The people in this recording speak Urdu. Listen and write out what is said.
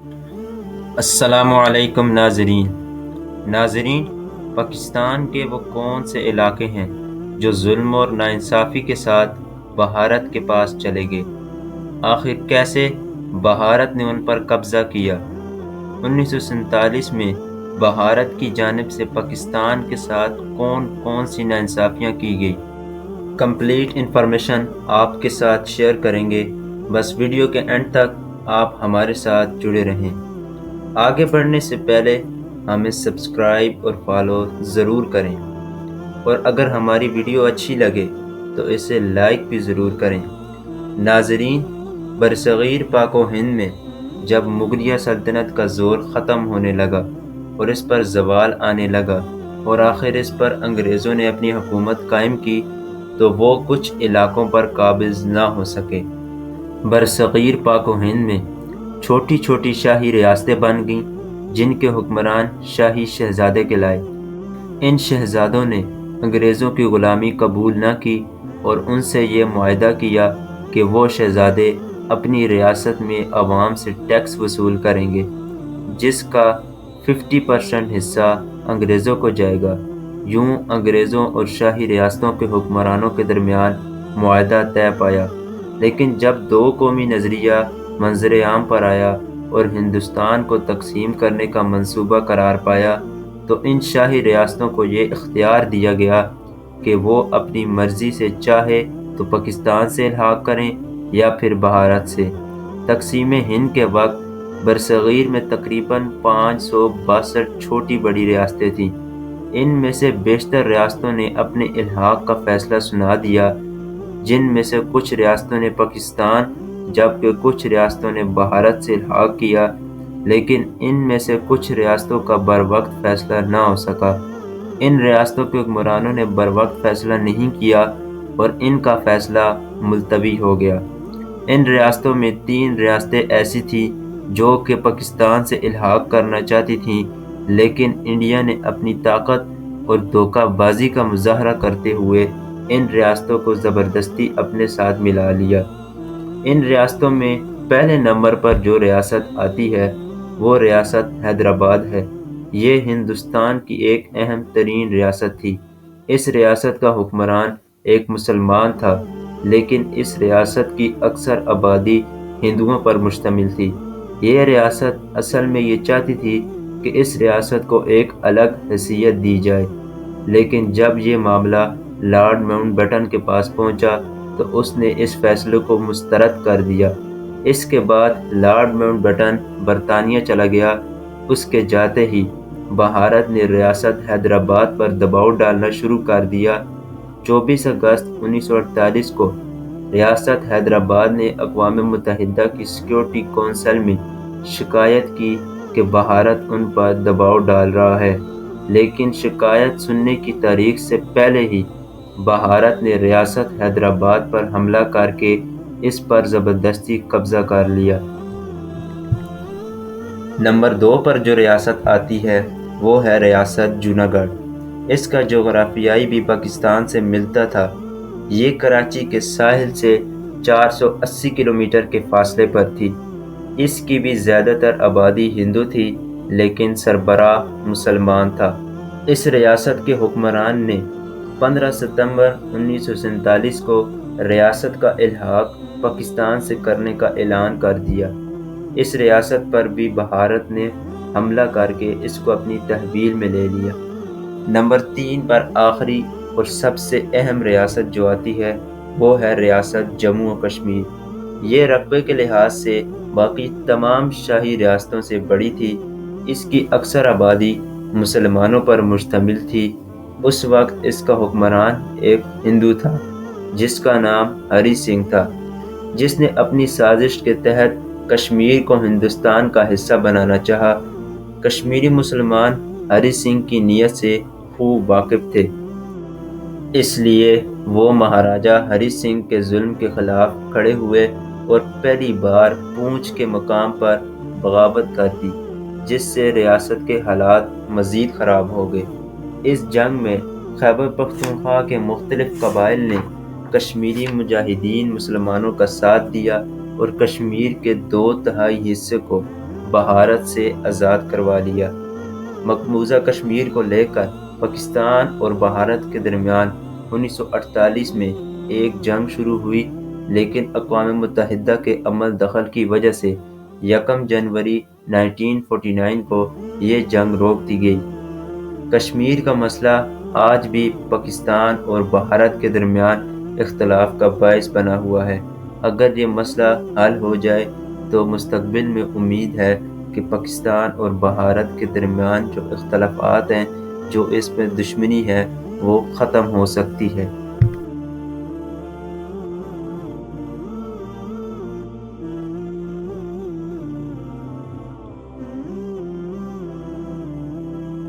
السلام علیکم ناظرین، پاکستان کے وہ کون سے علاقے ہیں جو ظلم اور ناانصافی کے ساتھ بھارت کے پاس چلے گئے؟ آخر کیسے بھارت نے ان پر قبضہ کیا؟ 1947 میں بھارت کی جانب سے پاکستان کے ساتھ کون کون سی ناانصافیاں کی گئی؟ کمپلیٹ انفارمیشن آپ کے ساتھ شیئر کریں گے، بس ویڈیو کے اینڈ تک آپ ہمارے ساتھ جڑے رہیں۔ آگے بڑھنے سے پہلے ہمیں سبسکرائب اور فالو ضرور کریں، اور اگر ہماری ویڈیو اچھی لگے تو اسے لائک بھی ضرور کریں۔ ناظرین، برصغیر پاک و ہند میں جب مغلیہ سلطنت کا زور ختم ہونے لگا اور اس پر زوال آنے لگا اور آخر اس پر انگریزوں نے اپنی حکومت قائم کی، تو وہ کچھ علاقوں پر قابض نہ ہو سکے۔ برصغیر پاک و ہند میں چھوٹی چھوٹی شاہی ریاستیں بن گئیں جن کے حکمران شاہی شہزادے کہلائے۔ ان شہزادوں نے انگریزوں کی غلامی قبول نہ کی اور ان سے یہ معاہدہ کیا کہ وہ شہزادے اپنی ریاست میں عوام سے ٹیکس وصول کریں گے، جس کا 50% حصہ انگریزوں کو جائے گا۔ یوں انگریزوں اور شاہی ریاستوں کے حکمرانوں کے درمیان معاہدہ طے پایا۔ لیکن جب دو قومی نظریہ منظر عام پر آیا اور ہندوستان کو تقسیم کرنے کا منصوبہ قرار پایا، تو ان شاہی ریاستوں کو یہ اختیار دیا گیا کہ وہ اپنی مرضی سے چاہے تو پاکستان سے الحاق کریں یا پھر بھارت سے۔ تقسیم ہند کے وقت برصغیر میں تقریباً 562 چھوٹی بڑی ریاستیں تھیں۔ ان میں سے بیشتر ریاستوں نے اپنے الحاق کا فیصلہ سنا دیا، جن میں سے کچھ ریاستوں نے پاکستان جبکہ کچھ ریاستوں نے بھارت سے الحاق کیا، لیکن ان میں سے کچھ ریاستوں کا بروقت فیصلہ نہ ہو سکا۔ ان ریاستوں کے حکمرانوں نے بروقت فیصلہ نہیں کیا اور ان کا فیصلہ ملتوی ہو گیا۔ ان ریاستوں میں 3 ریاستیں ایسی تھیں جو کہ پاکستان سے الحاق کرنا چاہتی تھیں، لیکن انڈیا نے اپنی طاقت اور دھوکہ بازی کا مظاہرہ کرتے ہوئے ان ریاستوں کو زبردستی اپنے ساتھ ملا لیا۔ ان ریاستوں میں پہلے نمبر پر جو ریاست آتی ہے وہ ریاست حیدرآباد ہے۔ یہ ہندوستان کی ایک اہم ترین ریاست تھی۔ اس ریاست کا حکمران ایک مسلمان تھا، لیکن اس ریاست کی اکثر آبادی ہندوؤں پر مشتمل تھی۔ یہ ریاست اصل میں یہ چاہتی تھی کہ اس ریاست کو ایک الگ حیثیت دی جائے، لیکن جب یہ معاملہ لارڈ ماؤنٹ بیٹن کے پاس پہنچا تو اس نے اس فیصلے کو مسترد کر دیا۔ اس کے بعد لارڈ ماؤنٹ بیٹن برطانیہ چلا گیا۔ اس کے جاتے ہی بھارت نے ریاست حیدرآباد پر دباؤ ڈالنا شروع کر دیا۔ 24 اگست 1948 کو ریاست حیدرآباد نے اقوام متحدہ کی سیکورٹی کونسل میں شکایت کی کہ بھارت ان پر دباؤ ڈال رہا ہے، لیکن شکایت سننے کی تاریخ سے پہلے ہی بھارت نے ریاست حیدرآباد پر حملہ کر کے اس پر زبردستی قبضہ کر لیا۔ نمبر 2 پر جو ریاست آتی ہے وہ ہے ریاست جوناگڑھ۔ اس کا جغرافیائی بھی پاکستان سے ملتا تھا۔ یہ کراچی کے ساحل سے 480 کلومیٹر کے فاصلے پر تھی۔ اس کی بھی زیادہ تر آبادی ہندو تھی، لیکن سربراہ مسلمان تھا۔ اس ریاست کے حکمران نے 15 ستمبر 1947 کو ریاست کا الحاق پاکستان سے کرنے کا اعلان کر دیا۔ اس ریاست پر بھی بھارت نے حملہ کر کے اس کو اپنی تحویل میں لے لیا۔ نمبر 3 پر آخری اور سب سے اہم ریاست جو آتی ہے وہ ہے ریاست جموں و کشمیر۔ یہ رقبے کے لحاظ سے باقی تمام شاہی ریاستوں سے بڑی تھی۔ اس کی اکثر آبادی مسلمانوں پر مشتمل تھی۔ اس وقت اس کا حکمران ایک ہندو تھا جس کا نام ہری سنگھ تھا، جس نے اپنی سازش کے تحت کشمیر کو ہندوستان کا حصہ بنانا چاہا۔ کشمیری مسلمان ہری سنگھ کی نیت سے خوب واقف تھے، اس لیے وہ مہاراجہ ہری سنگھ کے ظلم کے خلاف کھڑے ہوئے اور پہلی بار پونچھ کے مقام پر بغاوت کر دی، جس سے ریاست کے حالات مزید خراب ہو گئے۔ اس جنگ میں خیبر پختونخوا کے مختلف قبائل نے کشمیری مجاہدین مسلمانوں کا ساتھ دیا اور کشمیر کے 2/3 حصے کو بھارت سے آزاد کروا لیا۔ مقبوضہ کشمیر کو لے کر پاکستان اور بھارت کے درمیان 1948 میں ایک جنگ شروع ہوئی، لیکن اقوام متحدہ کے عمل دخل کی وجہ سے 1 جنوری 1949 کو یہ جنگ روک دی گئی۔ کشمیر کا مسئلہ آج بھی پاکستان اور بھارت کے درمیان اختلاف کا باعث بنا ہوا ہے۔ اگر یہ مسئلہ حل ہو جائے تو مستقبل میں امید ہے کہ پاکستان اور بھارت کے درمیان جو اختلافات ہیں، جو اس میں دشمنی ہے، وہ ختم ہو سکتی ہے۔